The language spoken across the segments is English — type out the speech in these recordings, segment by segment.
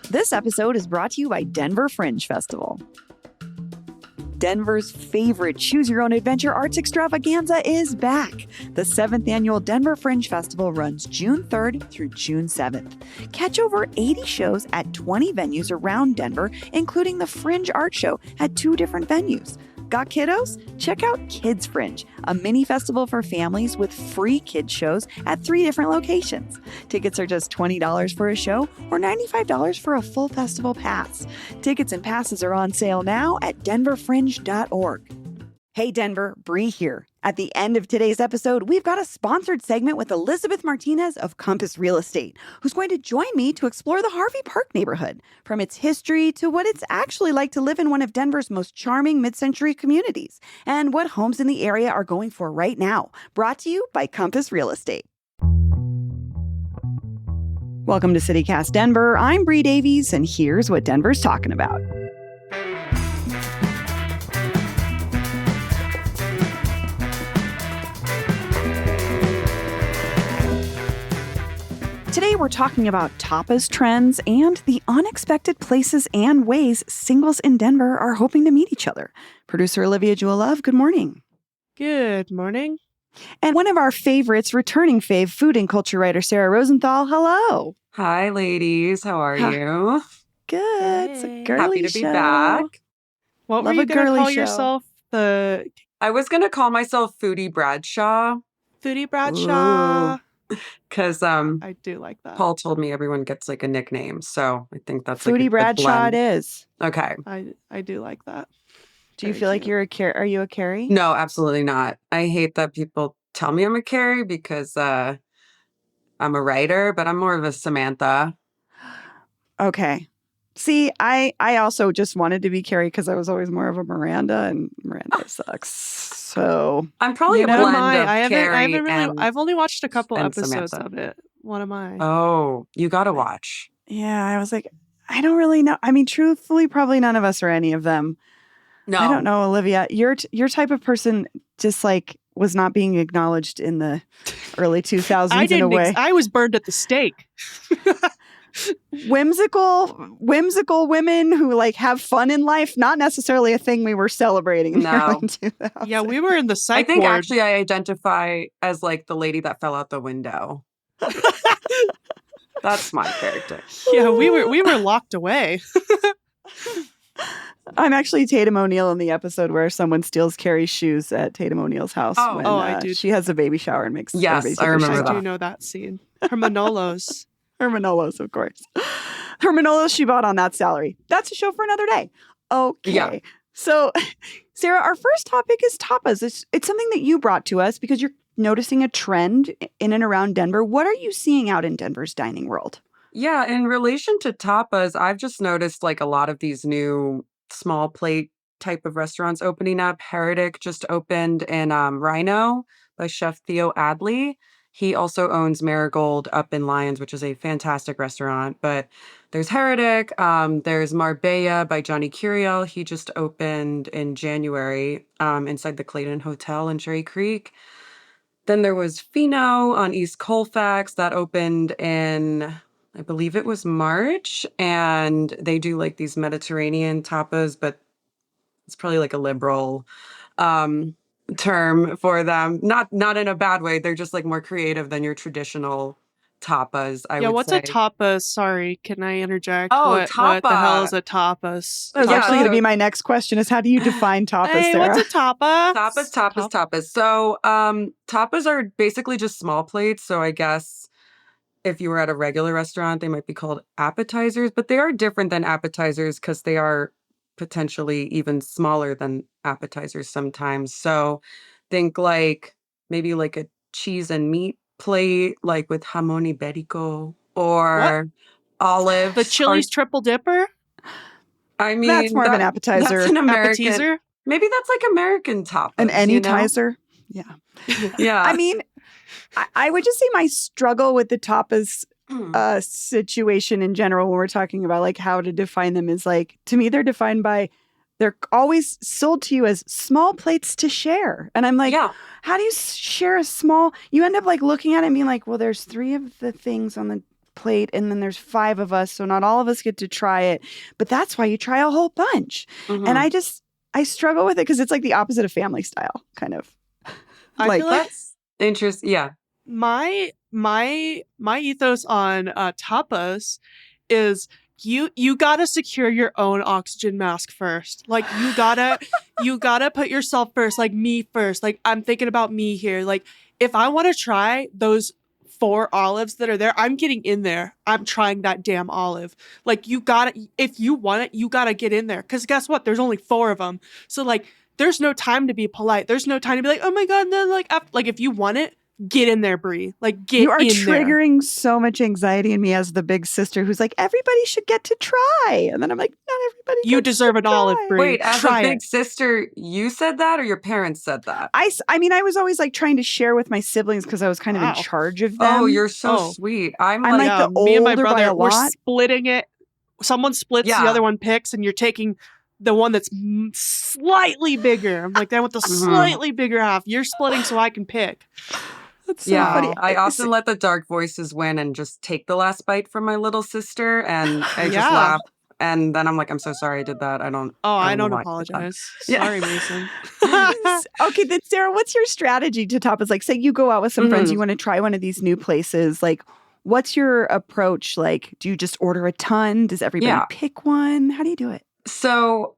This episode is brought to you by Denver Fringe Festival. Denver's favorite Choose Your Own Adventure Arts Extravaganza is back. The 7th annual Denver Fringe Festival runs June 3rd through June 7th. Catch over 80 shows at 20 venues around Denver, including the Fringe Art Show at 2 different venues. Got kiddos? Check out Kids Fringe, a mini festival for families with free kids shows at 3 different locations. Tickets are just $20 for a show or $95 for a full festival pass. Tickets and passes are on sale now at denverfringe.org. Hey Denver, Bree here. At the end of today's episode, we've got a sponsored segment with Elizabeth Martinez of Compass Real Estate, who's going to join me to explore the Harvey Park neighborhood, from its history to what it's actually like to live in one of Denver's most charming mid-century communities, and what homes in the area are going for right now. Brought to you by Compass Real Estate. Welcome to CityCast Denver. I'm Bree Davies, and here's what Denver's talking about. Today, we're talking about tapas trends and the unexpected places and ways singles in Denver are hoping to meet each other. Producer Olivia Jewelove, good morning. Good morning. And one of our favorites, returning fave, food and culture writer Sarah Rosenthal, hello. Hi, ladies. How are you? Good. Hey. It's a girly Happy to show. be back. What Love were a you going to girly call show. yourself? The I was going to call myself Foodie Bradshaw Foodie Bradshaw? because I do like that. Paul told me everyone gets like a nickname. So I think that's like a Foodie good Bradshaw it blend. is. Okay. I do like that. Do you Very feel like cute. you're a Carrie? Are you a Carrie? No, absolutely not. I hate that people tell me I'm a Carrie because I'm a writer, but I'm more of a Samantha. Okay. See, I also just wanted to be Carrie because I was always more of a Miranda, and Miranda sucks. So I'm probably You a know, blend I of haven't Carrie really. and... I've only watched a couple and episodes Samantha. of it. What am I? Oh, you got to watch. yeah, I was like, I don't really know. I mean, truthfully, probably none of us are any of them. No. I don't know, Olivia. Your type of person just like was not being acknowledged in the early 2000s I in a didn't. way. I was burned at the stake. Whimsical women who like have fun in life, not necessarily a thing we were celebrating in the No. early 2000s. Yeah, we were in the I psych think ward. actually I identify as like the lady that fell out the window. That's my character. Yeah, we were locked away. I'm actually Tatum O'Neal in the episode where someone steals Carrie's shoes at Tatum O'Neal's house Oh. when I do. she has a baby shower and makes Yes, everybody take I their remember shoes I that. off. do know that scene. Her Manolos. Her Manolos, of course. Her Manolos she bought on that salary. That's a show for another day. Okay. Yeah. So, Sarah, our first topic is tapas. It's something that you brought to us because you're noticing a trend in and around Denver. What are you seeing out in Denver's dining world? Yeah, in relation to tapas, I've just noticed like a lot of these new small plate type of restaurants opening up. Heretic just opened in Rhino by Chef Theo Adley. He also owns Marigold up in Lyons, which is a fantastic restaurant. But there's Heretic. There's Marbella by Johnny Curiel. He just opened in January inside the Clayton Hotel in Cherry Creek. Then there was Fino on East Colfax that opened in, I believe it was March. And they do like these Mediterranean tapas, but it's probably like a liberal term for them. Not in a bad way. They're just like more creative than your traditional tapas, I would What's say. a tapas? Sorry, can I interject? Oh, what the hell tapa. is a tapas? That was Yeah, actually going to so- be my next question is how do you define tapas, Hey, Sarah? what's a tapa? Tapas. So tapas are basically just small plates. So I guess if you were at a regular restaurant, they might be called appetizers, but they are different than appetizers because they are potentially even smaller than appetizers sometimes. So think like maybe like a cheese and meat plate, like with jamon iberico or olives. The Chili's triple dipper? I mean, That's more of an appetizer. That's an American. Appetizer? Maybe that's like American tapas. An you know? anytizer? Yeah. Yeah. I mean, I would just say my struggle with the tapas situation in general when we're talking about like how to define them is like, to me, they're defined by, they're always sold to you as small plates to share. And I'm like, yeah. how do you share a small, you end up like looking at it and being like, well, there's 3 of the things on the plate and then there's 5 of us, so not all of us get to try it. But that's why you try a whole bunch. And I struggle with it because it's like the opposite of family style, kind of. I feel like That's interesting. Yeah. my ethos on tapas is you gotta secure your own oxygen mask first. Like you gotta put yourself first, like me first. Like I'm thinking about me here. Like if I want to try those 4 olives that are there, I'm getting in there. I'm trying that damn olive. Like you gotta, if you want it, you gotta get in there. Cause guess what? There's only 4 of them. So like there's no time to be polite. There's no time to be like, oh my God, and then like if you want it, get in there, Brie. Like get You are in there. triggering so much anxiety in me as the big sister who's like, everybody should get to try. And then I'm like, not everybody You gets deserve to an olive, try. Brie. Wait, as Try a big it. sister, you said that or your parents said that? I mean, I was always like trying to share with my siblings because I was kind of in Wow. charge of them. Oh, you're so Oh. sweet. I'm I'm like, like the me and my older by brother, a we're lot. splitting it. Someone splits, the Yeah. other one picks, and you're taking the one that's slightly bigger. I'm like, I want the slightly bigger half. You're splitting so I can pick. That's so yeah, funny. I often let the dark voices win and just take the last bite from my little sister, and I just laugh. And then I'm like, I'm so sorry I did that. I don't Oh, I know don't why I did that. apologize. Yeah. Sorry, Mason. Okay, then Sarah, what's your strategy to tapas? Like, say you go out with some friends, you want to try one of these new places. Like, what's your approach? Like, do you just order a ton? Does everybody pick one? How do you do it? So,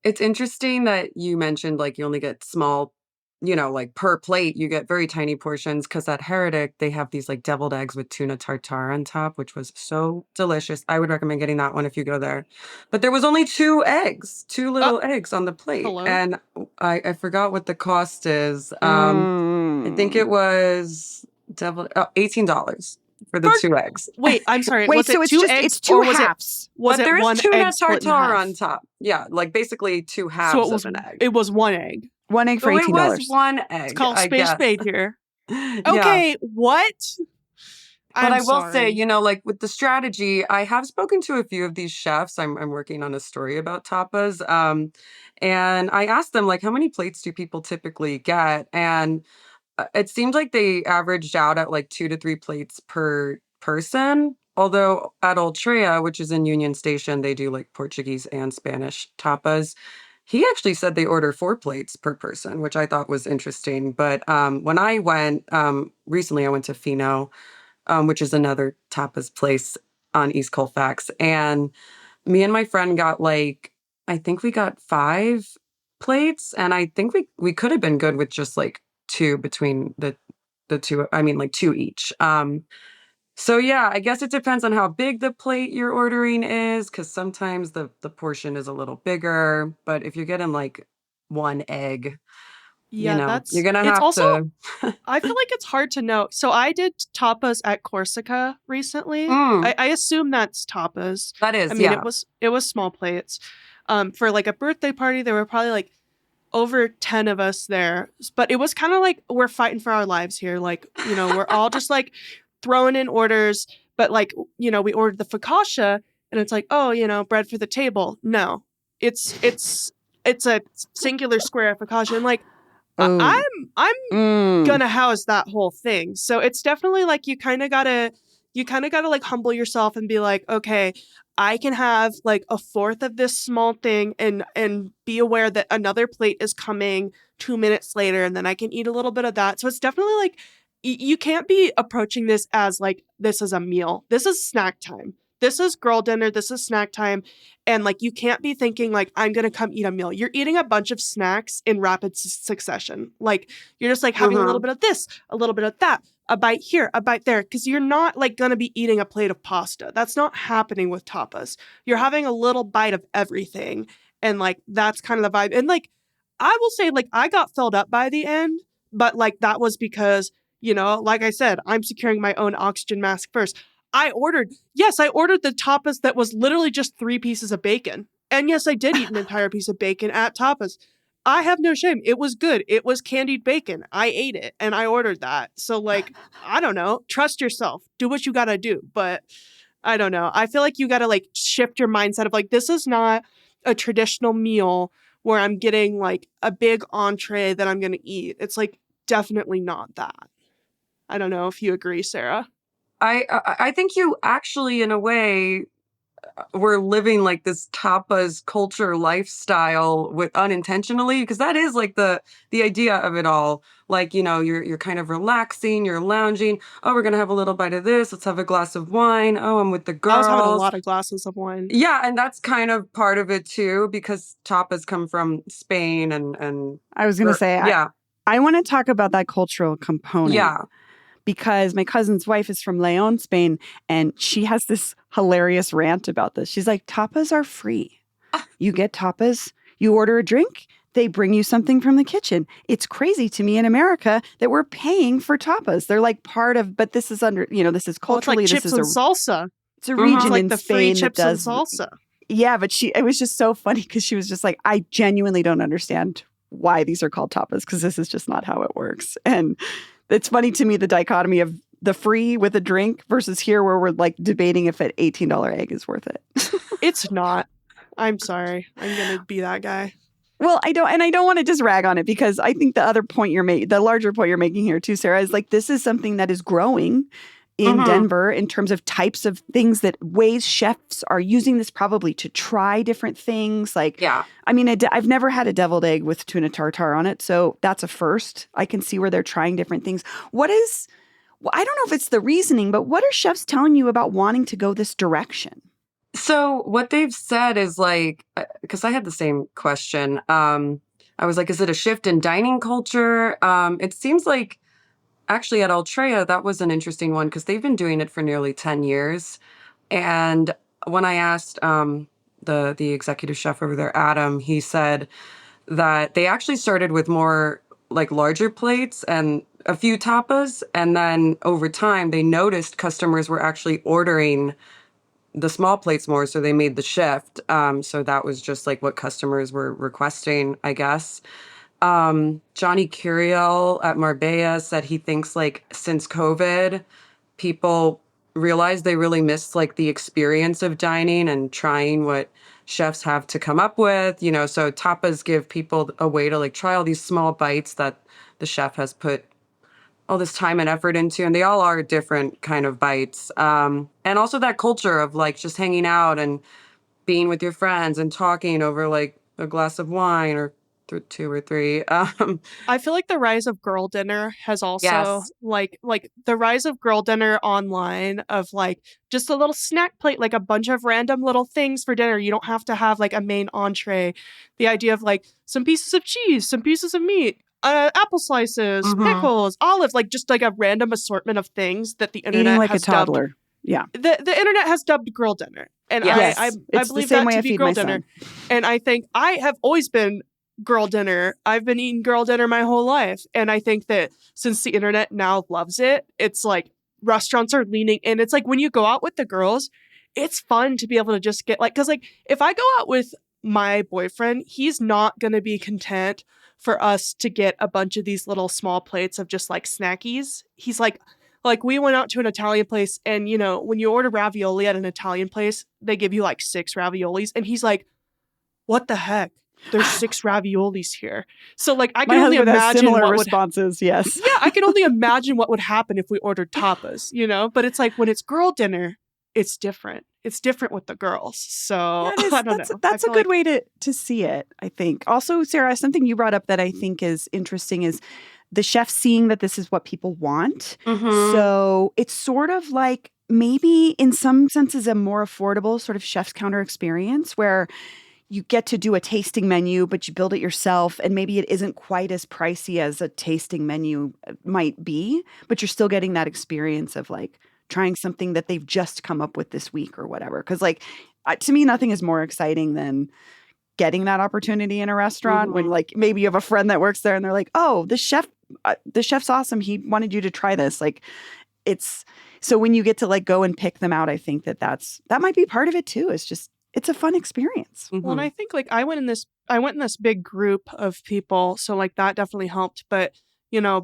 it's interesting that you mentioned like you only get small, like per plate, you get very tiny portions because at Heretic, they have these like deviled eggs with tuna tartare on top, which was so delicious. I would recommend getting that one if you go there. But there was only 2 eggs, 2 little eggs on the plate. Hello. And I forgot what the cost is. I think it was $18 for the 2 eggs. Wait, I'm sorry. Wait, was so it it's 2 just eggs it's 2 or was halves. Was but it there is one tuna egg split in tartare half? on top. Yeah, like basically 2 halves So it was of an egg. it was 1 egg. 1 egg for So $18. it was 1 egg. It's called I Space guess. Spade here. Yeah. Okay, what? But I will sorry. say, like with the strategy, I have spoken to a few of these chefs. I'm working on a story about tapas. And I asked them like, how many plates do people typically get? And it seemed like they averaged out at like 2 to 3 plates per person. Although at Ultrea, which is in Union Station, they do like Portuguese and Spanish tapas. He actually said they order 4 plates per person, which I thought was interesting. But when I went recently, I went to Fino, which is another tapas place on East Colfax. And me and my friend got like, I think we got 5 plates. And I think we could have been good with just like 2 between the 2. I mean, like 2 each. So yeah, I guess it depends on how big the plate you're ordering is, because sometimes the portion is a little bigger. But if you're getting like 1 egg, Yeah, you're gonna it's have also to. I feel like it's hard to know. So I did tapas at Corsica recently. I assume that's tapas. That is, I mean, yeah. it was small plates. For like a birthday party, there were probably like over 10 of us there. But it was kind of like we're fighting for our lives here. Like, we're all just like throwing in orders. But like, we ordered the focaccia and it's like, oh, bread for the table. No, it's a singular square focaccia. And like, I'm gonna house that whole thing. So it's definitely like you kind of gotta like humble yourself and be like, okay, I can have like a fourth of this small thing and be aware that another plate is coming 2 minutes later, and then I can eat a little bit of that. So it's definitely like you can't be approaching this as like this is a meal. This is snack time. This is girl dinner. This is snack time. And like, you can't be thinking like, I'm going to come eat a meal. You're eating a bunch of snacks in rapid succession. Like you're just like having a little bit of this, a little bit of that, a bite here, a bite there. Cause you're not like going to be eating a plate of pasta. That's not happening with tapas. You're having a little bite of everything. And like, that's kind of the vibe. And like, I will say like, I got filled up by the end, but like, that was because, like I said, I'm securing my own oxygen mask first. I ordered the tapas that was literally just 3 pieces of bacon. And yes, I did eat an entire piece of bacon at tapas. I have no shame. It was good. It was candied bacon. I ate it and I ordered that. So like, I don't know, trust yourself. Do what you got to do. But I don't know. I feel like you got to like shift your mindset of like, this is not a traditional meal where I'm getting like a big entree that I'm going to eat. It's like definitely not that. I don't know if you agree, Sarah. I think you actually, in a way, were living like this tapas culture lifestyle with unintentionally, because that is like the idea of it all. Like, you're kind of relaxing, you're lounging. Oh, we're gonna have a little bite of this. Let's have a glass of wine. Oh, I'm with the I was having a girls. lot of glasses of wine. Yeah, and that's kind of part of it too, because tapas come from Spain and I was going to say, yeah, I want to talk about that cultural component. yeah. Because my cousin's wife is from Leon, Spain, and she has this hilarious rant about this. She's like, tapas are free. You get tapas, you order a drink, they bring you something from the kitchen. It's crazy to me in America that we're paying for tapas. They're like part of, but this is this is culturally, it's like this chips is and salsa. it's a Mhm. region It's like in the free Spain that chips and does. salsa. Yeah, but it was just so funny because she was just like, I genuinely don't understand why these are called tapas because this is just not how it works. And it's funny to me, the dichotomy of the free with a drink versus here where we're like debating if an $18 egg is worth it. It's not. I'm sorry. I'm going to be that guy. Well, I don't want to just rag on it because I think the other point the larger point you're making here too, Sarah, is like this is something that is growing in Denver in terms of types of things that ways chefs are using this probably to try different things. Like, Yeah. I mean, I've never had a deviled egg with tuna tartare on it. So that's a first. I can see where they're trying different things. Well, I don't know if it's the reasoning, but what are chefs telling you about wanting to go this direction? So what they've said is like, because I had the same question. I was like, is it a shift in dining culture? It seems like actually at Altrea, that was an interesting one because they've been doing it for nearly 10 years. And when I asked the executive chef over there, Adam, he said that they actually started with more like larger plates and a few tapas. And then over time, they noticed customers were actually ordering the small plates more, so they made the shift. So that was just like what customers were requesting, I guess. Johnny Curiel at Marbella said he thinks like since COVID, people realized they really missed like the experience of dining and trying what chefs have to come up with. So tapas give people a way to like try all these small bites that the chef has put all this time and effort into, and they all are different kind of bites. And also that culture of like just hanging out and being with your friends and talking over like a glass of wine or two or three. I feel like the rise of girl dinner has also Yes. like the rise of girl dinner online of like just a little snack plate, like a bunch of random little things for dinner. You don't have to have like a main entree. The idea of like some pieces of cheese, some pieces of meat, apple slices, Hmm. pickles, olives, like just like a random assortment of things that the Eating internet like a has dubbed. toddler. Yeah. The internet has dubbed girl dinner. And Yes. I Yes. It's the believe same that way to I be feed girl my dinner. son. And I think I have always been girl dinner. I've been eating girl dinner my whole life. And I think that since the internet now loves it, it's like restaurants are leaning in. It's like when you go out with the girls, it's fun to be able to just get like, because like if I go out with my boyfriend, he's not going to be content for us to get a bunch of these little small plates of just like snackies. He's like we went out to an Italian place and when you order ravioli at an Italian place, they give you like 6 raviolis and he's like, what the heck? There's 6 raviolis here. So like I My can only husband has imagine similar what would responses. Yes. yeah, I can only imagine what would happen if we ordered tapas. But it's like when it's girl dinner, it's different. It's different with the girls. So Yeah, it I is. don't know. I That's a feel good like way to see it, I think. Also, Sarah, something you brought up that I think is interesting is the chef seeing that this is what people want. Hmm. So it's sort of like maybe in some senses a more affordable sort of chef's counter experience where you get to do a tasting menu, but you build it yourself. And maybe it isn't quite as pricey as a tasting menu might be, but you're still getting that experience of like trying something that they've just come up with this week or whatever. Cause like to me, nothing is more exciting than getting that opportunity in a restaurant when Hmm. like maybe you have a friend that works there and they're like, oh, the chef's awesome. He wanted you to try this. Like it's so when you get to like go and pick them out, I think that might be part of it too. It's a fun experience. well, and Hmm. I think like I went in this big group of people, so like that definitely helped. But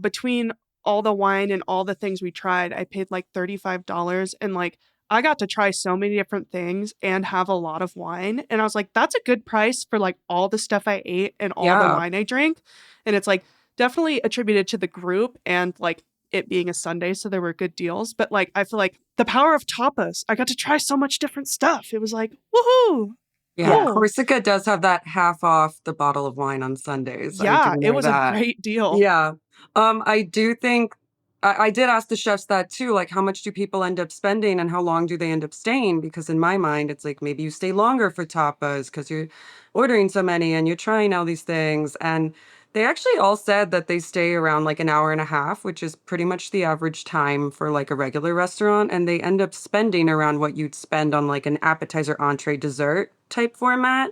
between all the wine and all the things we tried, I paid like $35 and like I got to try so many different things and have a lot of wine. And I was like, that's a good price for like all the stuff I ate and all the Yeah. wine I drank. And it's like definitely attributed to the group and like it being a Sunday, so there were good deals. But like, I feel like the power of tapas, I got to try so much different stuff. It was like, woohoo! Yeah, Cool. Corsica does have that half off the bottle of wine on Sundays. I Yeah, do it know was a that. great deal. Yeah. I do think I did ask the chefs that too, like how much do people end up spending and how long do they end up staying? Because in my mind, it's like maybe you stay longer for tapas because you're ordering so many and you're trying all these things. And they actually all said that they stay around like an hour and a half, which is pretty much the average time for like a regular restaurant. And they end up spending around what you'd spend on like an appetizer, entree, dessert type format.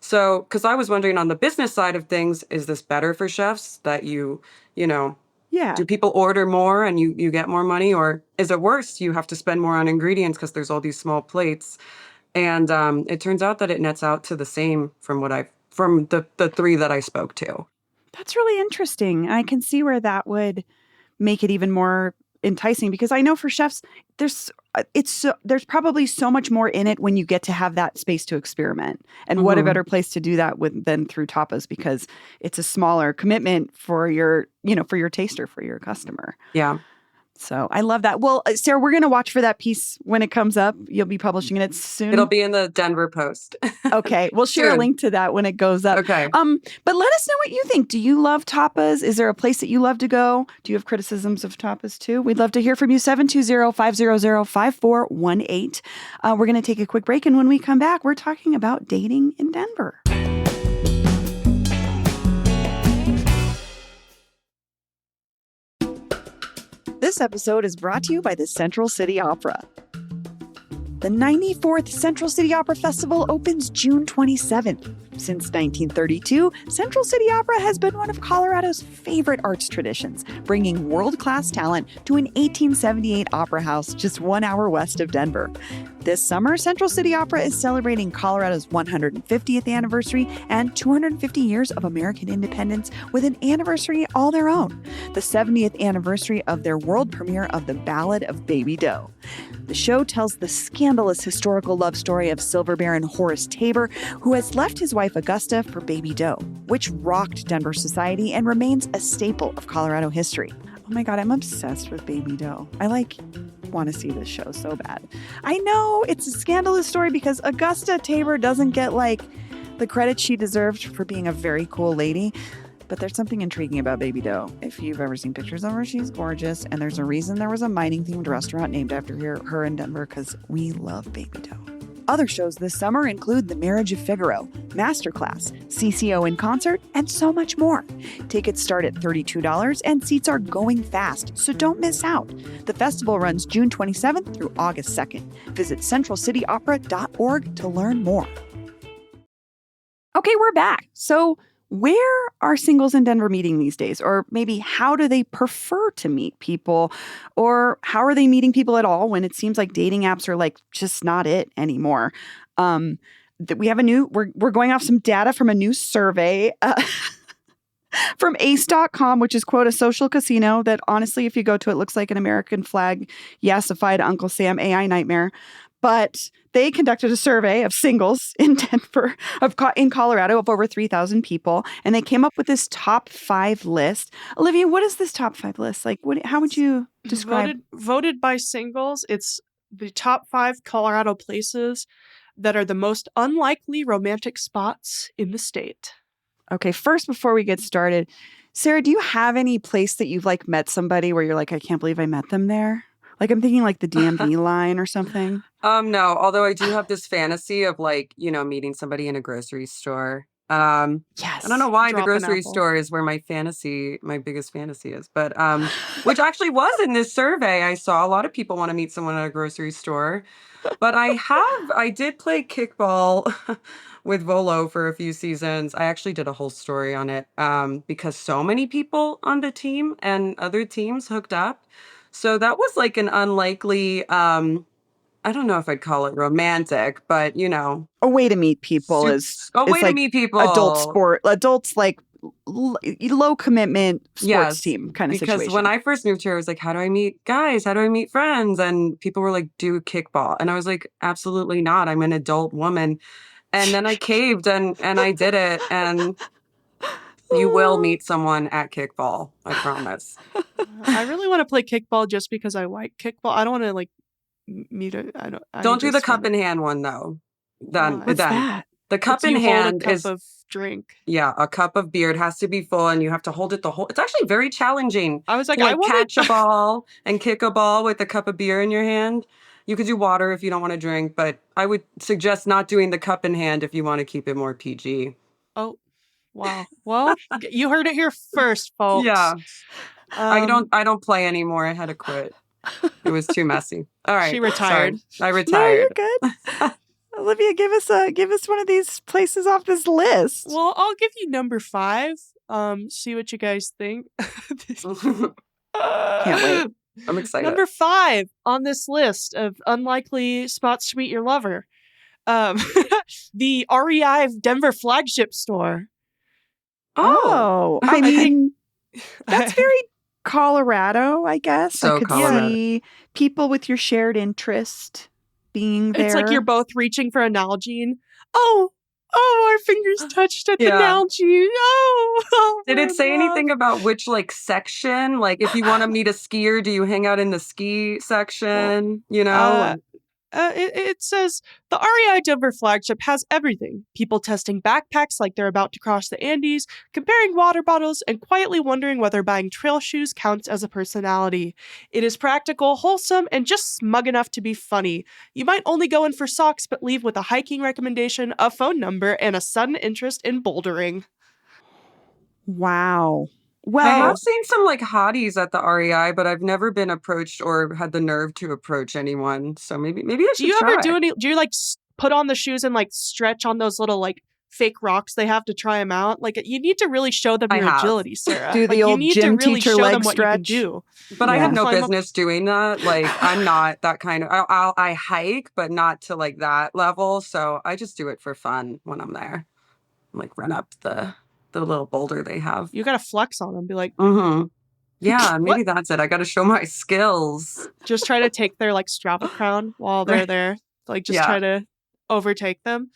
So, because I was wondering on the business side of things, is this better for chefs that you know, Yeah. do people order more and you get more money, or is it worse? You have to spend more on ingredients because there's all these small plates. And it turns out that it nets out to the same from from the three that I spoke to. That's really interesting. I can see where that would make it even more enticing because I know for chefs there's probably so much more in it when you get to have that space to experiment. And what a Mhm. better place to do that with than through tapas because it's a smaller commitment for for your taster, for your customer. Yeah. So I love that. Well, Sarah, we're going to watch for that piece when it comes up. You'll be publishing it soon. It'll be in the Denver Post. Okay. We'll share a Soon. link to that when it goes up. Okay. But let us know what you think. Do you love tapas? Is there a place that you love to go? Do you have criticisms of tapas too? We'd love to hear from you. 720-500-5418. We're going to take a quick break. And when we come back, we're talking about dating in Denver. This episode is brought to you by the Central City Opera. The 94th Central City Opera Festival opens June 27th. Since 1932, Central City Opera has been one of Colorado's favorite arts traditions, bringing world-class talent to an 1878 opera house just 1 hour west of Denver. This summer, Central City Opera is celebrating Colorado's 150th anniversary and 250 years of American independence with an anniversary all their own, the 70th anniversary of their world premiere of The Ballad of Baby Doe. The show tells the scandalous historical love story of Silver Baron Horace Tabor, who has left his wife Augusta for Baby Doe, which rocked Denver society and remains a staple of Colorado history. Oh my God, I'm obsessed with Baby Doe. I want to see this show so bad. I know it's a scandalous story because Augusta Tabor doesn't get the credit she deserved for being a very cool lady. But there's something intriguing about Baby Doe. If you've ever seen pictures of her, she's gorgeous. And there's a reason there was a mining-themed restaurant named after her in Denver because we love Baby Doe. Other shows this summer include The Marriage of Figaro, Masterclass, CCO in Concert, and so much more. Tickets start at $32 and seats are going fast, so don't miss out. The festival runs June 27th through August 2nd. Visit centralcityopera.org to learn more. Okay, we're back. So where are singles in Denver meeting these days? Or maybe how do they prefer to meet people? Or how are they meeting people at all when it seems like dating apps are just not it anymore? We have we're going off some data from a new survey from ace.com, which is, quote, a social casino that honestly, if you go to it, looks like an American flag yassified Uncle Sam AI nightmare. But they conducted a survey of singles in Denver, in Colorado, of over 3,000 people, and they came up with this top 5 list. Olivia, what is this top 5 list? How would you describe? Voted by singles, it's the top 5 Colorado places that are the most unlikely romantic spots in the state. Okay, first, before we get started, Sarah, do you have any place that you've met somebody where you're like, I can't believe I met them there? I'm thinking the DMV line or something. No, although I do have this fantasy of meeting somebody in a grocery store. Yes. I don't know why the Drop an grocery apple. store is where my biggest fantasy is, but which actually was in this survey. I saw a lot of people want to meet someone at a grocery store, but I did play kickball with Volo for a few seasons. I actually did a whole story on it because so many people on the team and other teams hooked up. So that was an unlikely, I don't know if I'd call it romantic, but A way to meet people is a way to meet people. Adults low commitment sports team kind of situation. Because when I first moved here, I was like, how do I meet guys? How do I meet friends? And people were like, do kickball. And I was like, absolutely not. I'm an adult woman. And then I caved and I did it. And You will meet someone at kickball. I promise. I really want to play kickball just because I like kickball. I don't want to like meet a. I don't. I Don't do the just cup wanna- in hand one though. Why? What's that? The cup It's in you hold a hand cup is of drink. a cup of beer. It has to be full, and you have to hold it the whole. It's actually very challenging I was like, to I want catch a ball and kick a ball with a cup of beer in your hand. You could do water if you don't want to drink, but I would suggest not doing the cup in hand if you want to keep it more PG. Oh, wow. Well, you heard it here first, folks. Yeah. I Um, don't play anymore. I had to quit. It was too messy. All right. She retired. Sorry. I No, retired. you're good. Olivia, give us one of these places off this list. Well, I'll give you number 5. See what you guys think. Can't wait. I'm excited. Number 5 on this list of unlikely spots to meet your lover. The REI Denver flagship store. Oh, I mean, that's very Colorado, I guess. So I could Colorado. see people with your shared interest being there. It's like you're both reaching for a Nalgene. Oh, our fingers touched at the Yeah. Nalgene. Oh, Did it say love. anything about which like section? Like if you want to meet a skier, do you hang out in the ski section? You know? It says the REI Denver flagship has everything. People testing backpacks like they're about to cross the Andes, comparing water bottles, and quietly wondering whether buying trail shoes counts as a personality. It is practical, wholesome, and just smug enough to be funny. You might only go in for socks, but leave with a hiking recommendation, a phone number, and a sudden interest in bouldering. Wow. I Well, have seen some like hotties at the REI, but I've never been approached or had the nerve to approach anyone. So maybe I should Do you try. ever do you like put on the shoes and like stretch on those little like fake rocks they have to try them out? Like you need to really show them I your have. agility, Sarah. Do the like, you old need gym to really teacher show leg them what you can stretch? do. But I Yeah. have no Climb up- business doing that. Like I'm not that kind of. I hike, but not to like that level. So I just do it for fun when I'm there. Like run up the little boulder they have. You gotta flex on them. Be like, Mm-hmm. Yeah, What? maybe that's it. I got to show my skills. just try to take their like Strava crown while they're Right. there. Like just Yeah. try to overtake them.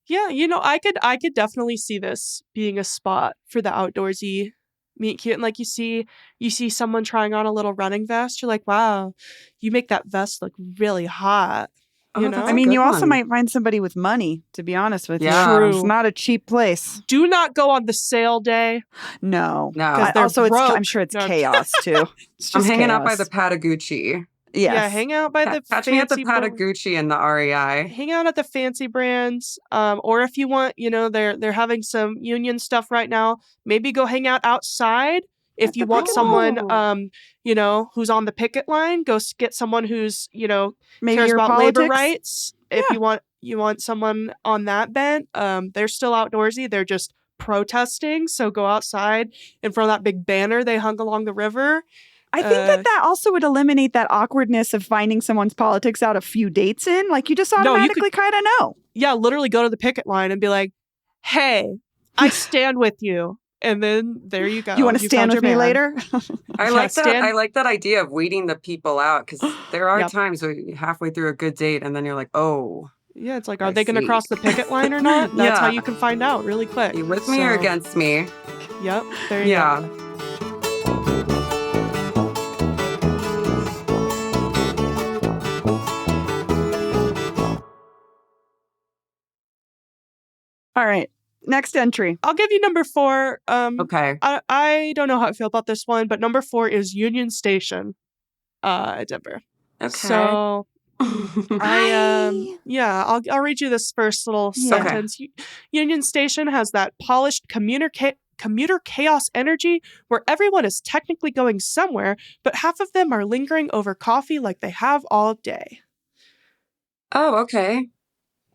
Yeah, I could definitely see this being a spot for the outdoorsy meet cute. And like you see someone trying on a little running vest, you're like, wow, you make that vest look really hot. Oh, You that's know? I mean, good you also one. might find somebody with money, to be honest with Yeah. you. True. It's not a cheap place. Do not go on the sale day. No. No. 'Cause they're Also, broke. I'm sure it's No. chaos, too. It's I'm just hanging out by the chaos. Patagucci. Yes. Yeah, hang out by the Catch me at the fancy bra- Patagucci in the REI. hang out at the fancy brands, or if you want, they're having some union stuff right now. Maybe go hang out outside. If At you the want picket someone, line. who's on the picket line, go get someone who's Maybe cares your about politics. labor rights. If Yeah. you want someone on that bent, they're still outdoorsy. They're just protesting. So go outside in front of that big banner they hung along the river. I think that also would eliminate that awkwardness of finding someone's politics out a few dates in. Like, you just No, you could- automatically kind of know. Yeah, literally go to the picket line and be like, "Hey, I stand with you." And then there you go. You want to You stand found with me your man. later? I Yeah, like that. stand- I like that idea of weeding the people out because there are Yep. times where you're halfway through a good date and then you're like, oh, Yeah, it's like, I are they going to see. cross the picket line or not? That's how Yeah. you can find out really quick. are you with me or So, against me? Yep, there you Yeah. go. All right. Next entry. I'll give you number 4. Okay. I don't know how I feel about this one, but number 4 is Union Station, at Denver. Okay. So I'll read you this first little Yeah. sentence. Union Station has that polished commuter chaos energy where everyone is technically going somewhere, but half of them are lingering over coffee like they have all day. Oh, okay.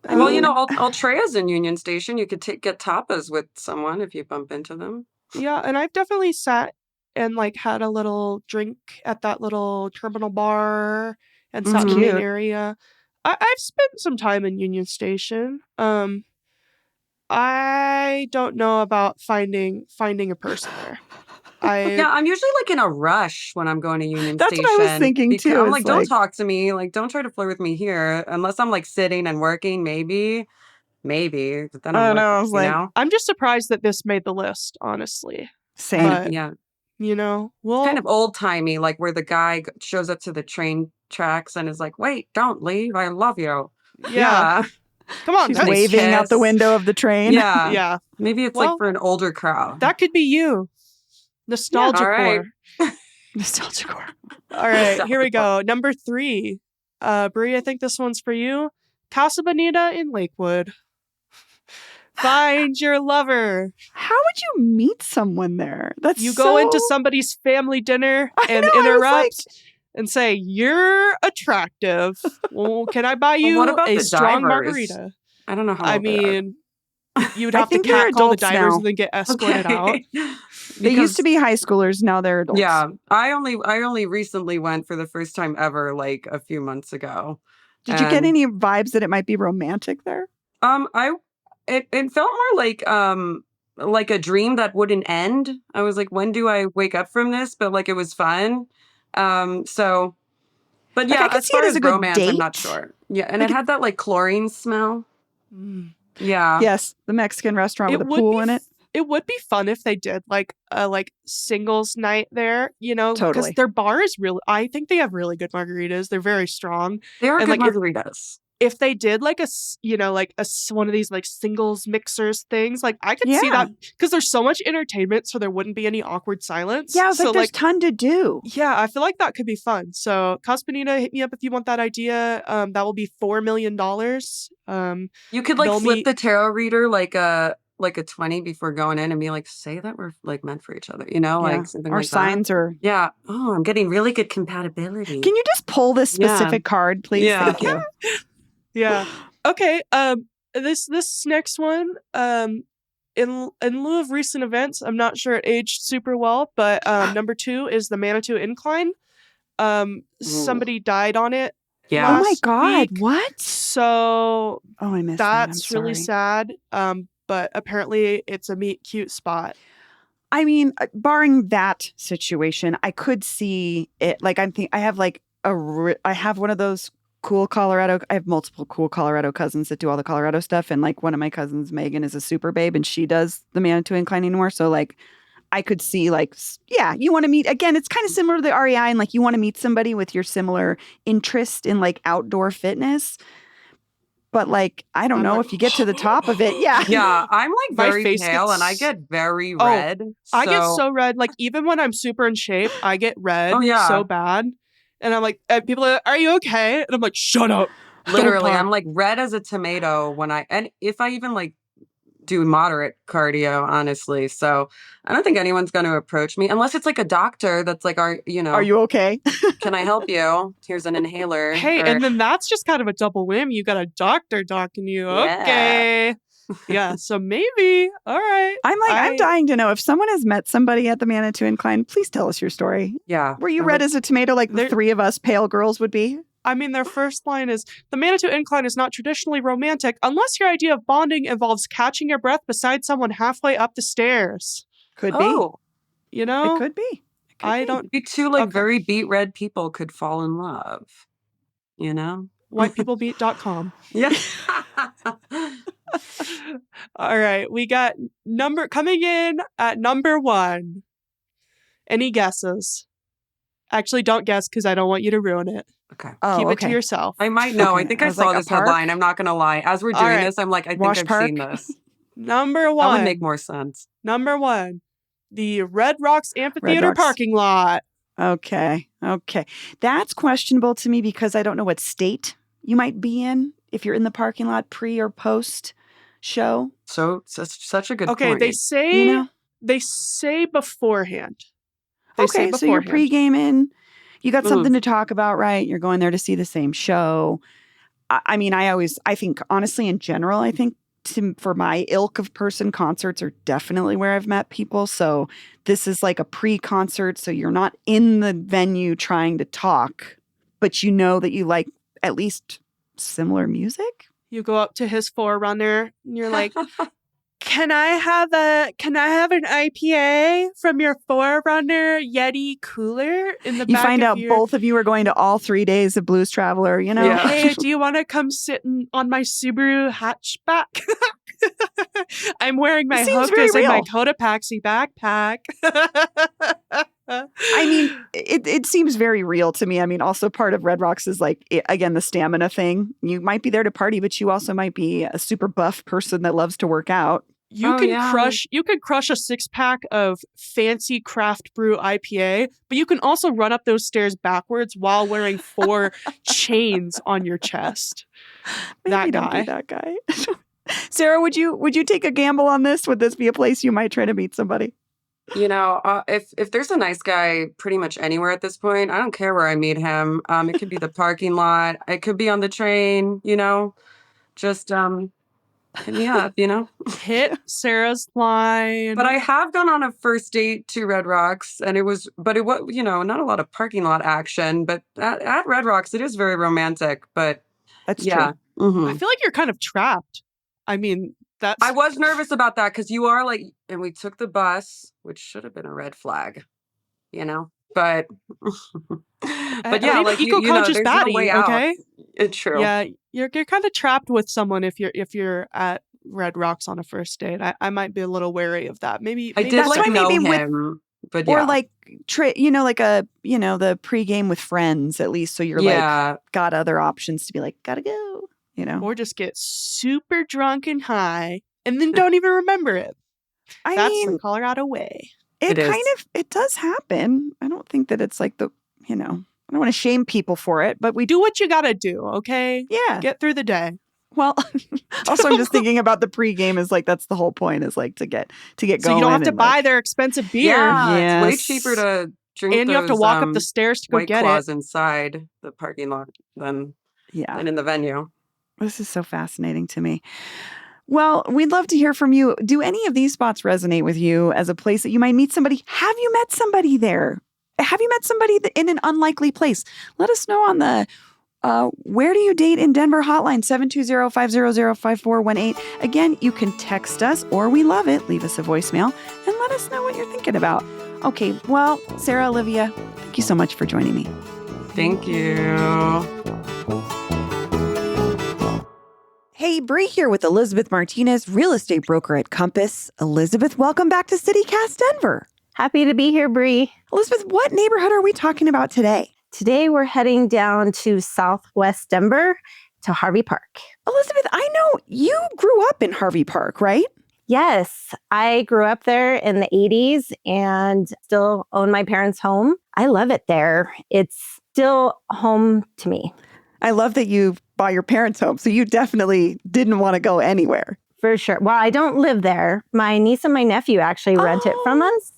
I Well, mean, Altrea's in Union Station. You could get tapas with someone if you bump into them. yeah, and I've definitely sat and like had a little drink at that little terminal bar and sat in the main Cute. area. I've spent some time in Union Station. I don't know about finding a person there. Yeah, I'm usually like in a rush when I'm going to Union That's Station. what I was thinking, because too, I'm is don't like- talk to me. Like, don't try to flirt with me here unless I'm like sitting and working, maybe. maybe. But then I I'm don't like, know, I was you like, know? I'm just surprised that this made the list, honestly. same. But, Yeah. you know, well, Kind of old-timey, like where the guy shows up to the train tracks and is like, "Wait, don't leave. I love you." yeah. Come on. She's And they waving out the kiss. window of the train. Yeah. Yeah. Maybe it's like Well, for an older crowd. that could be you. Nostalgia All right. core. Nostalgia core. All right, here we Nostalgia go. Number 3. Brie, I think this one's for you. Casa Bonita in Lakewood. Find your lover. How would you meet someone there? That's You go into somebody's family dinner and interrupt and say, "You're attractive. Well, can I buy Well, you what about a the strong divers? margarita?" I don't know how I old they are. mean, you would I have to think they're catcall the adults divers now. and then get escorted out. They used to be high schoolers. Now they're adults. Yeah, I only recently went for the first time ever, like a few months ago. Did you get And, any vibes that it might be romantic there? it felt more like a dream that wouldn't end. I was like, when do I wake up from this? But like it was fun. So, but Like, yeah, I could as see far it as as a good romance, I'm not date. sure. Yeah, and Like it had that like chlorine smell. Mm. Yeah. Yes, the Mexican restaurant with a pool in it. It would be fun if they did like a singles night there, you know, because Totally. their bar is really. I think they have really good margaritas. They're very strong. They are And, good like, margaritas. If they did like one of these like singles mixers things, like I could see Yeah. that because there's so much entertainment, so there wouldn't be any awkward silence. Yeah, I was so like, there's ton to do. yeah, I feel like that could be fun. So Casa Bonita, hit me up if you want that idea. That will be $4 million. You could like they'll flip meet- the tarot reader like a 20 before going in and be like, say that we're like meant for each other, you know, Yeah. like something Our like signs that. are. Yeah. Oh, I'm getting really good compatibility. Can you just pull this specific card, please? Yeah. Thank you. Yeah. Okay. This next one, in lieu of recent events, I'm not sure it aged super well, but number 2 is the Manitou Incline. Somebody died on it. Yeah. Oh my last God! week. What? So Oh, I missed that. I'm that's really sorry. sad. But apparently it's a meet cute spot. I mean, barring that situation, I could see it. Like I have like I have one of those cool Colorado. I have multiple cool Colorado cousins that do all the Colorado stuff, and like one of my cousins, Megan, is a super babe, and she does the Manitou Incline anymore. So like, I could see like, yeah, you want to meet again. It's kind of similar to the REI, and like you want to meet somebody with your similar interest in like outdoor fitness. But like, I don't know if you get to the top of it. Yeah. Yeah. I'm like My very face pale and I gets- get very Oh, red. I get so red. Like even when I'm super in shape, I get red Oh, yeah. so bad. And I'm like, and people are like, "Are you okay?" And I'm like, "Shut up." Don't literally, talk. I'm like red as a tomato and if I even like do moderate cardio, honestly. So I don't think anyone's going to approach me unless it's like a doctor that's like, Are you okay? can I help you? Here's an inhaler. Hey, or- and then that's just kind of a double whammy. You got a doctor docking you. Yeah. Okay. Yeah, so maybe. All right. I'm dying to know if someone has met somebody at the Manitou Incline. Please tell us your story. yeah. Were you I'm red like, as a tomato like the There- three of us pale girls would be? I mean, their first line is, "The Manitou Incline is not traditionally romantic unless your idea of bonding involves catching your breath beside someone halfway up the stars." Could be. oh, You know? It could be. It could I be. don't. maybe two like Okay. very beet red people could fall in love. You know? Whitepeoplebeat.com. Yeah. All right. We got coming in at number 1. Any guesses? Actually, don't guess because I don't want you to ruin it. Okay. Oh, Keep it okay. to yourself. I might know. Okay, I think I I was saw like, a this park? headline. I'm not going to lie. As we're All doing right. this, I'm like, I think Wash I've Park? seen this. Number That 1. would make more sense. Number 1. The Red Rocks Amphitheater Rocks. parking lot. Okay. That's questionable to me because I don't know what state you might be in if you're in the parking lot pre or post show. So such a good Okay, point. they say You know? they say beforehand. They say Okay, so you're beforehand. pre-gaming. You got Mm. something to talk about, right? You're going there to see the same show. I mean, I think, honestly, in general, I think for my ilk of person, concerts are definitely where I've met people. So this is like a pre-concert. So you're not in the venue trying to talk, but you know that you like at least similar music. You go up to his forerunner and you're like, Can I have an IPA from your Forerunner Yeti cooler in the You back find of out your... both of you are going to all 3 days of Blues Traveler, you know? Yeah. Hey, do you want to come sit on my Subaru hatchback? I'm wearing my Seems very Hokas and my real. Cotopaxi backpack. I mean, it seems very real to me. I mean, also part of Red Rocks is like, again, the stamina thing. You might be there to party, but you also might be a super buff person that loves to work out. You can crush a 6-pack of fancy craft brew IPA, but you can also run up those stairs backwards while wearing 4 chains on your chest. Maybe don't be that guy. Sarah, would you take a gamble on this? Would this be a place you might try to meet somebody? You know, if there's a nice guy pretty much anywhere at this point, I don't care where I meet him. It could be the parking lot. It could be on the train, you know, just hit me up, you know. Hit Sarah's line. But I have gone on a first date to Red Rocks, and it was, you know, not a lot of parking lot action, but at Red Rocks, it is very romantic. But That's yeah. true. Mhm. I feel like you're kind of trapped. I mean, I was nervous about that because you are like, and we took the bus, which should have been a red flag, you know. But yeah, like eco-conscious there's baddie, no way out. okay? It's true. Yeah, you're kind of trapped with someone if you're at Red Rocks on a first date. I might be a little wary of that. Maybe I did that's like why know maybe him, but or yeah. like the pregame with friends at least, so you're like got other options to be like gotta go, you know, or just get super drunk and high and then don't even remember it. That's the Colorado way. It does happen. I don't think that it's like I don't want to shame people for it, but we do what you gotta do, okay? Yeah. Get through the day. Well, also I'm just thinking about the pregame is like that's the whole point is like to get going. So you don't have to buy their expensive beer. Yeah, it's way cheaper to drink and you have to walk up the stairs to go White get Claws it inside the parking lot than in the venue. This is so fascinating to me. Well, we'd love to hear from you. Do any of these spots resonate with you as a place that you might meet somebody? Have you met somebody there? Have you met somebody in an unlikely place? Let us know on the Where Do You Date in Denver hotline, 720-500-5418. Again, you can text us, or we love it, leave us a voicemail, and let us know what you're thinking about. Okay, well, Sarah, Olivia, thank you so much for joining me. Thank you. Hey, Bree here with Elizabeth Martinez, real estate broker at Compass. Elizabeth, welcome back to CityCast Denver. Happy to be here, Bree. Elizabeth, what neighborhood are we talking about today? Today, we're heading down to Southwest Denver to Harvey Park. Elizabeth, I know you grew up in Harvey Park, right? Yes, I grew up there in the 80s and still own my parents' home. I love it there. It's still home to me. I love that you bought your parents' home, so you definitely didn't want to go anywhere. For sure. Well, I don't live there. My niece and my nephew actually rent it from us.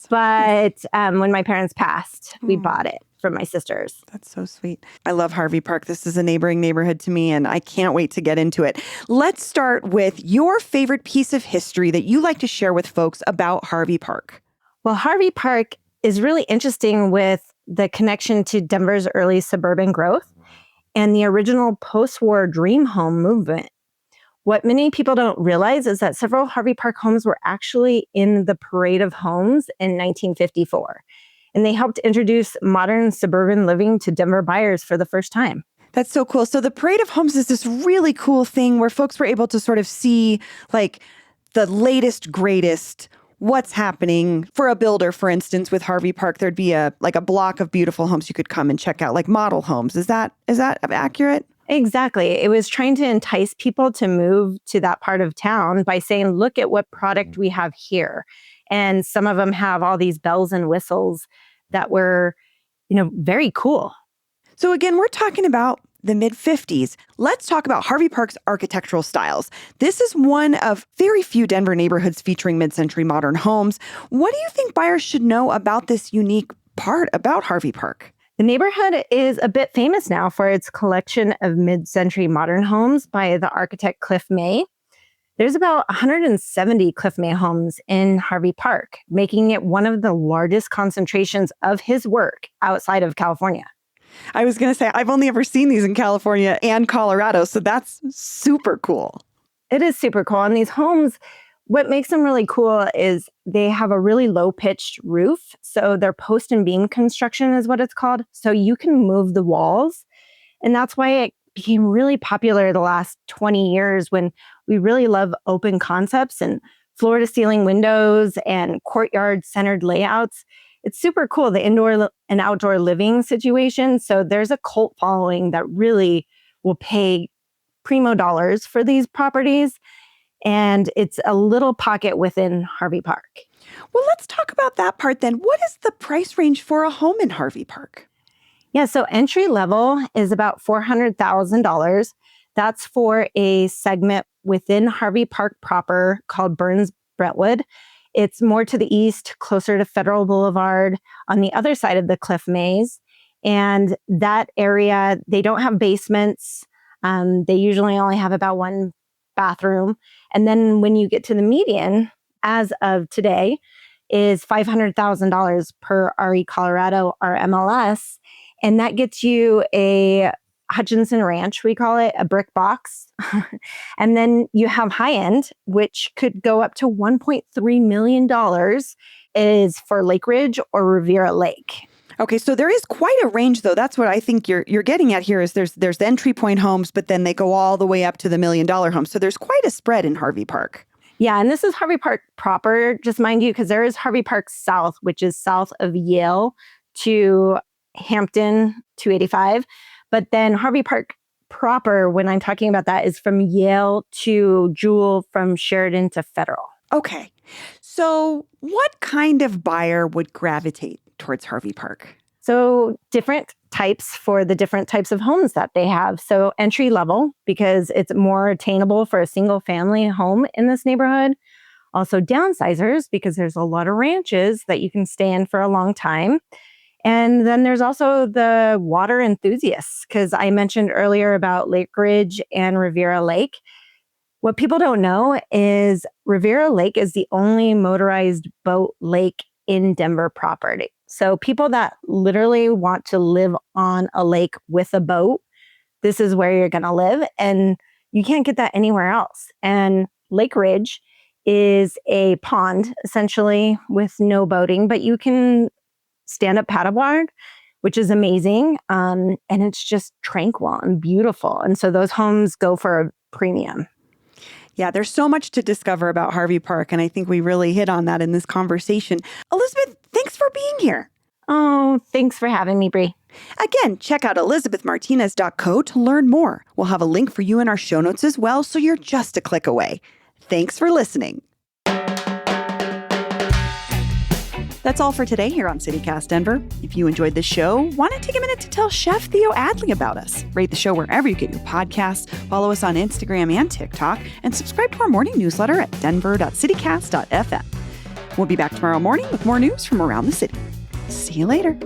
But when my parents passed, we bought it from my sisters. That's so sweet. I love Harvey Park. This is a neighboring neighborhood to me, and I can't wait to get into it. Let's start with your favorite piece of history that you like to share with folks about Harvey Park. Well, Harvey Park is really interesting with the connection to Denver's early suburban growth and the original post-war dream home movement. What many people don't realize is that several Harvey Park homes were actually in the Parade of Homes in 1954. And they helped introduce modern suburban living to Denver buyers for the first time. That's so cool. So the Parade of Homes is this really cool thing where folks were able to sort of see like the latest, greatest, what's happening. For a builder, for instance, with Harvey Park, there'd be a block of beautiful homes you could come and check out, like model homes. Is that accurate? Exactly. It was trying to entice people to move to that part of town by saying, look at what product we have here. And some of them have all these bells and whistles that were, very cool. So again, we're talking about the mid-50s. Let's talk about Harvey Park's architectural styles. This is one of very few Denver neighborhoods featuring mid-century modern homes. What do you think buyers should know about this unique part about Harvey Park? The neighborhood is a bit famous now for its collection of mid-century modern homes by the architect Cliff May. There's about 170 Cliff May homes in Harvey Park, making it one of the largest concentrations of his work outside of California. I was going to say, I've only ever seen these in California and Colorado, so that's super cool. It is super cool. And these homes What makes them really cool is they have a really low-pitched roof. So their post and beam construction is what it's called. So you can move the walls. And that's why it became really popular the last 20 years when we really love open concepts and floor-to-ceiling windows and courtyard-centered layouts. It's super cool, the indoor and outdoor living situation. So there's a cult following that really will pay primo dollars for these properties. And it's a little pocket within Harvey Park. Well, let's talk about that part then. What is the price range for a home in Harvey Park? Yeah, so entry level is about $400,000. That's for a segment within Harvey Park proper called Burns Brentwood. It's more to the east, closer to Federal Boulevard, on the other side of the Cliff Maze. And that area, they don't have basements. They usually only have about one bathroom. And then when you get to the median, as of today, is $500,000 per RE Colorado or MLS. And that gets you a Hutchinson Ranch, we call it, a brick box. And then you have high end, which could go up to $1.3 million, is for Lake Ridge or Riviera Lake. Okay, so there is quite a range, though. That's what I think you're getting at here. Is there's the entry point homes, but then they go all the way up to the $1 million homes. So there's quite a spread in Harvey Park. Yeah, and this is Harvey Park proper, just mind you, because there is Harvey Park South, which is south of Yale to Hampton 285. But then Harvey Park proper, when I'm talking about that, is from Yale to Jewel, from Sheridan to Federal. Okay, so what kind of buyer would gravitate towards Harvey Park? So different types for the different types of homes that they have. So entry level, because it's more attainable for a single family home in this neighborhood. Also downsizers, because there's a lot of ranches that you can stay in for a long time. And then there's also the water enthusiasts, because I mentioned earlier about Lake Ridge and Riviera Lake. What people don't know is Riviera Lake is the only motorized boat lake in Denver property. So people that literally want to live on a lake with a boat, this is where you're going to live. And you can't get that anywhere else. And Lake Ridge is a pond, essentially, with no boating, but you can stand up paddleboard, which is amazing. And it's just tranquil and beautiful. And so those homes go for a premium. Yeah, there's so much to discover about Harvey Park, and I think we really hit on that in this conversation. Elizabeth, thanks for being here. Oh, thanks for having me, Bree. Again, check out elizabethmartinez.co to learn more. We'll have a link for you in our show notes as well, so you're just a click away. Thanks for listening. That's all for today here on CityCast Denver. If you enjoyed the show, why not take a minute to tell Chef Theo Adley about us? Rate the show wherever you get your podcasts, follow us on Instagram and TikTok, and subscribe to our morning newsletter at denver.citycast.fm. We'll be back tomorrow morning with more news from around the city. See you later.